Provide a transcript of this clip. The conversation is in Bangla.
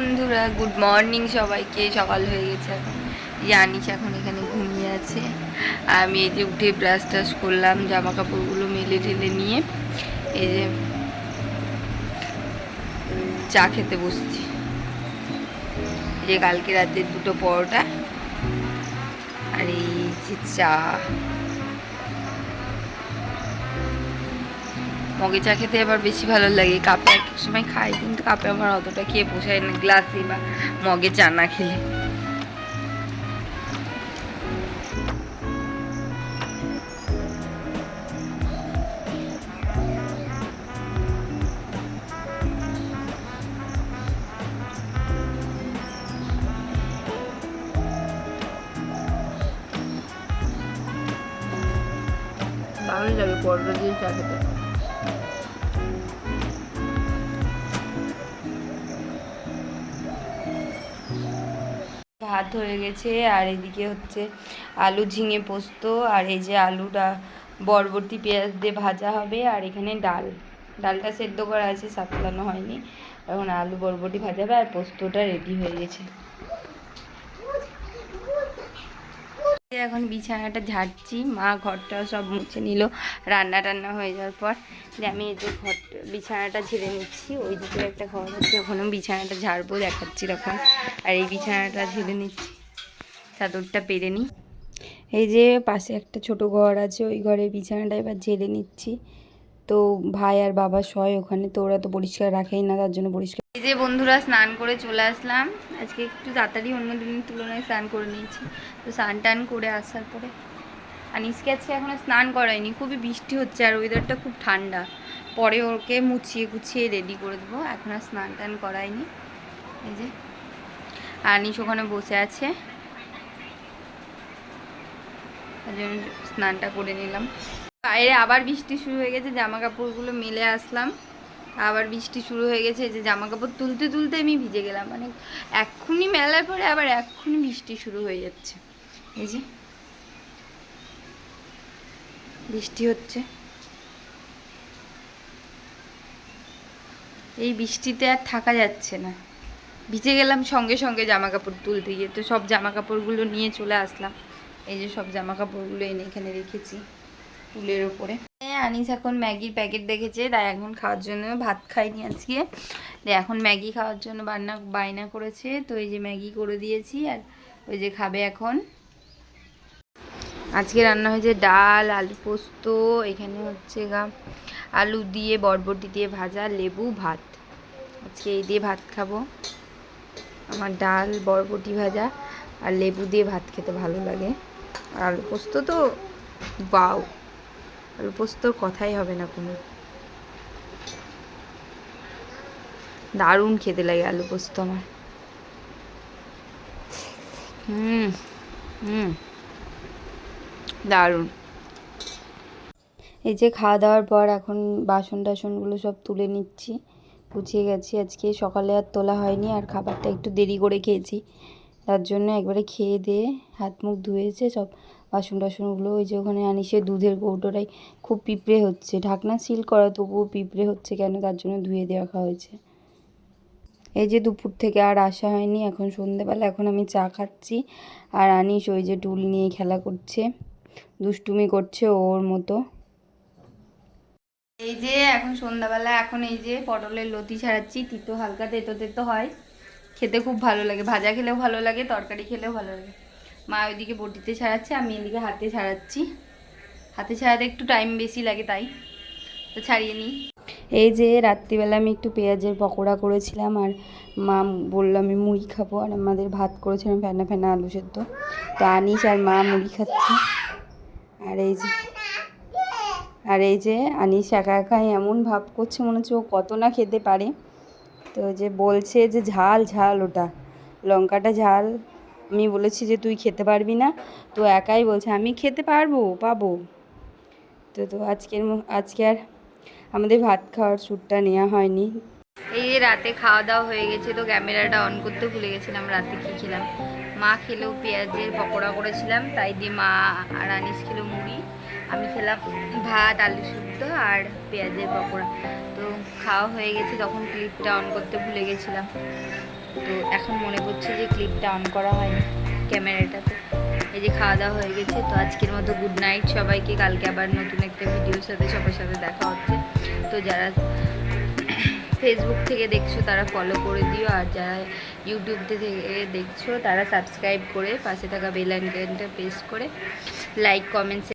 বন্ধুরা, গুড মর্নিং সবাইকে। সকাল হয়ে গেছে এখন। জানিস এখন এখানে ঘুমিয়ে আছে। আমি এই যে উঠে ব্রাশ টাশ করলাম, জামা কাপড়গুলো মেলে টেলে নিয়ে এই যে চা খেতে বসছি। এই যে কালকে রাতের 2টো পরোটা আর এই যে চা। মগে চা খেতে আবার বেশি ভালো লাগে। কাপে এক সময় খাই, কিন্তু কাপে আমার অতটা খেয়ে পোষায় না, গ্লাসে বা মগে চা না খেলে। ভালোই লাগে পরোটা দিয়ে চা খেতে। ভাত হয়ে গেছে আর এদিকে হচ্ছে আলু ঝিঙে পোস্ত, আর এই যে আলুটা বরবটি পেঁয়াজ দিয়ে ভাজা হবে, আর এখানে ডালটা সেদ্ধ করা আছে, সাতলানো হয়নি। এখন আলু বরবটি ভাজা হবে আর পোস্তটা রেডি হয়ে গেছে। এখন বিছানাটা ঝাড়ছি, মা ঘরটা সব মুছে নিল রান্না টান্না হয়ে যাওয়ার পর। যে আমি এই যে বিছানাটা ঝেড়ে নিচ্ছি। ওই দিকে একটা ঘর আছে, ওখানেও বিছানাটা ঝাড়বো, দেখাচ্ছি তখন। আর এই বিছানাটা ঝেড়ে নিচ্ছি, চাদরটা পেরে নিই। এই যে পাশে একটা ছোট ঘর আছে, ওই ঘরে বিছানাটা এবার ঝেড়ে নিচ্ছি। তো ভাই আর বাবা শয় ওখানে, তো ওরা তো পরিষ্কার রাখেই না, তার জন্য পরিষ্কার। এই যে বন্ধুরা, স্নান করে চলে আসলাম। আজকে একটু তাড়াতাড়ি অন্য দিনের তুলনায় স্নান করে নিয়েছি। তো স্নান টান করে আসার পরে আনিসকে আজকে এখনও স্নান করায়নি, খুবই বৃষ্টি হচ্ছে আর ওয়েদারটা খুব ঠান্ডা। পরে ওকে মুছিয়ে গুছিয়ে রেডি করে দেবো, এখন আর স্নান টান করায়নি। এই যে আনিস ওখানে বসে আছে, তার জন্য স্নানটা করে নিলাম। বাইরে আবার বৃষ্টি শুরু হয়ে গেছে, জামা কাপড়গুলো মেলে আসলাম, আবার বৃষ্টি শুরু হয়ে গেছে। এই যে জামা কাপড় তুলতে তুলতে আমি ভিজে গেলাম, মানে এক্ষুনি মেলার পরে আবার এক্ষুনি বৃষ্টি শুরু হয়ে যাচ্ছে। এই যে বৃষ্টি হচ্ছে, এই বৃষ্টিতে আর থাকা যাচ্ছে না। ভিজে গেলাম সঙ্গে সঙ্গে জামা কাপড় তুলতে গিয়ে, তো সব জামা কাপড়গুলো নিয়ে চলে আসলাম। এই যে সব জামা কাপড়গুলো এনে এখানে রেখেছি টুলের ওপরে। আনিস এখন ম্যাগির প্যাকেট দেখেছে, তাই এখন খাওয়ার জন্য, ভাত খাইনি আজকে, এখন ম্যাগি খাওয়ার জন্য বায়না করেছে। তো এই যে ম্যাগি করে দিয়েছি, আর ওই যে খাবে এখন। আজকে রান্না হয়েছে ডাল, আলু পোস্ত, এখানে হচ্ছে আলু দিয়ে বরবটি দিয়ে ভাজা, লেবু, ভাত। আজকে এই দিয়ে ভাত খাবো। আমার ডাল, বরবটি ভাজা আর লেবু দিয়ে ভাত খেতে ভালো লাগে। আর আলু পোস্ত তো বাও, আলু পোস্তর কথাই হবে না কোনো। দারুণ খেতে লাগে আলু পোস্ত আমার। দারুণ। এই যে খাওয়া দাওয়ার পর এখন বাসন টাসনগুলো সব তুলে নিচ্ছি, গুছিয়ে গেছি। আজকে সকালে আর তোলা হয়নি, আর খাবারটা একটু দেরি করে খেয়েছি, তার জন্য একবারে খেয়ে দিয়ে হাত মুখ ধুয়েছে সব বাসন টাসনগুলো। ওই যে ওখানে আনিসের দুধের কৌটোটাই খুব পিঁপড়ে হচ্ছে, ঢাকনা সিল করা তবুও পিঁপড়ে হচ্ছে কেন, তার জন্য ধুয়ে দিয়ে রাখা হয়েছে। এই যে দুপুর থেকে আর আসা হয়নি, এখন সন্ধেবেলা, এখন আমি চা খাচ্ছি। আর আনিস ওই যে টুল নিয়ে খেলা করছে, দুষ্টুমি করছে ওর মতো। এই যে এখন সন্ধ্যাবেলা, এখন এই যে পটলের লতি ছাড়াচ্ছি। তিতো হালকা তেতো তেতো হয়, খেতে খুব ভালো লাগে। ভাজা খেলেও ভালো লাগে, তরকারি খেলেও ভালো লাগে। মা ওইদিকে বটিতে ছাড়াচ্ছে, আমি এদিকে হাতে ছাড়াচ্ছি। হাতে ছাড়াতে একটু টাইম বেশি লাগে, তাই তো ছাড়িয়ে নিই। এই যে রাত্রিবেলা আমি একটু পেঁয়াজের পকোড়া করেছিলাম, আর মা বললো আমি মুড়ি খাবো, আর আমাদের ভাত করেছিলাম ফেনা ফেনা আলু সেদ্ধ। তো আনিস আর মা মুড়ি খাচ্ছে। আর এই যে আনিস একা একাই এমন ভাব করছে, মনে হচ্ছে ও কত না খেতে পারে। তো যে বলছে যে ঝাল ঝাল, ওটা লঙ্কাটা ঝাল। আমি বলেছি যে তুই খেতে পারবি না, তো একাই বলছে আমি খেতে পাবো। তো আজকে আর আমাদের ভাত খাওয়ার শ্যুটটা নেওয়া হয়নি। এই যে রাতে খাওয়া দাওয়া হয়ে গেছে, তো ক্যামেরাটা অন করতে ভুলে গেছিলাম রাতে কী খেলাম। মা খেলেও পেঁয়াজের পকোড়া করেছিলাম, তাই দিয়ে মা আর আনিস খেলো মুড়ি, আমি খেলাম ভাত, আলু শুদ্ধ আর পেঁয়াজের পকোড়া। তো খাওয়া হয়ে গেছে, তখন ক্লিপটা অন করতে ভুলে গেছিলাম। তো এখন মনে করছে যে ক্লিপটা অন করা হয়নি ক্যামেরাটাতে। এই যে খাওয়া দাওয়া হয়ে গেছে, তো আজকের মতো গুড নাইট সবাইকে। কালকে আবার নতুন একটা ভিডিওর সাথে সবার সাথে দেখা হচ্ছে। তো যারা ফেসবুক থেকে দেখছো তারা ফলো করে দিও, আর যারা ইউটিউব থেকে দেখছো তারা সাবস্ক্রাইব করে পাশে থাকা বেল আইকনটা প্রেস করে লাইক কমেন্টস